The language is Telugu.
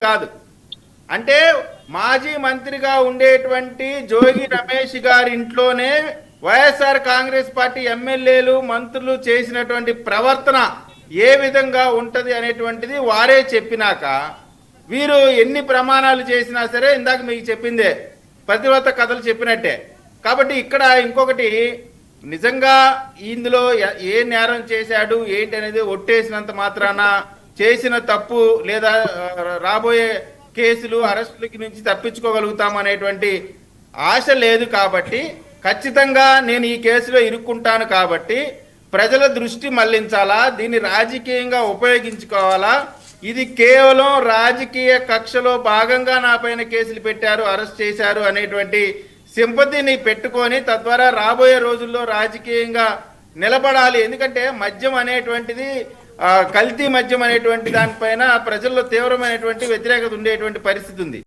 కాదు. అంటే మాజీ మంత్రిగా ఉండేటువంటి జోగి రమేష్ గారి ఇంట్లోనే వైఎస్ఆర్ కాంగ్రెస్ పార్టీ ఎమ్మెల్యేలు మంత్రులు చేసినటువంటి ప్రవర్తన ఏ విధంగా ఉంటది అనేటువంటిది వారే చెప్పినాక వీరు ఎన్ని ప్రమాణాలు చేసినా సరే ఇందాక మీకు చెప్పిందే ప్రతివ్రత కథలు చెప్పినట్టే. కాబట్టి ఇక్కడ ఇంకొకటి నిజంగా ఇందులో ఏ నేరం చేశాడు ఏంటి అనేది ఒట్టేసినంత మాత్రాన చేసిన తప్పు లేదా రాబోయే కేసులు అరెస్టులకి నుంచి తప్పించుకోగలుగుతాం అనేటువంటి ఆశ లేదు. కాబట్టి ఖచ్చితంగా నేను ఈ కేసులో ఇరుక్కుంటాను కాబట్టి ప్రజల దృష్టి మళ్లించాలా, దీన్ని రాజకీయంగా ఉపయోగించుకోవాలా, ఇది కేవలం రాజకీయ కక్షలో భాగంగా నా పైన కేసులు పెట్టారు, అరెస్ట్ చేశారు అనేటువంటి సింపతిని పెట్టుకొని తద్వారా రాబోయే రోజుల్లో రాజకీయంగా నిలబడాలి. ఎందుకంటే మద్యం అనేటువంటిది కల్తీ మద్యం అనేటువంటి దానిపైన ప్రజల్లో తీవ్రమైనటువంటి వ్యతిరేకత ఉండేటువంటి పరిస్థితి ఉంది.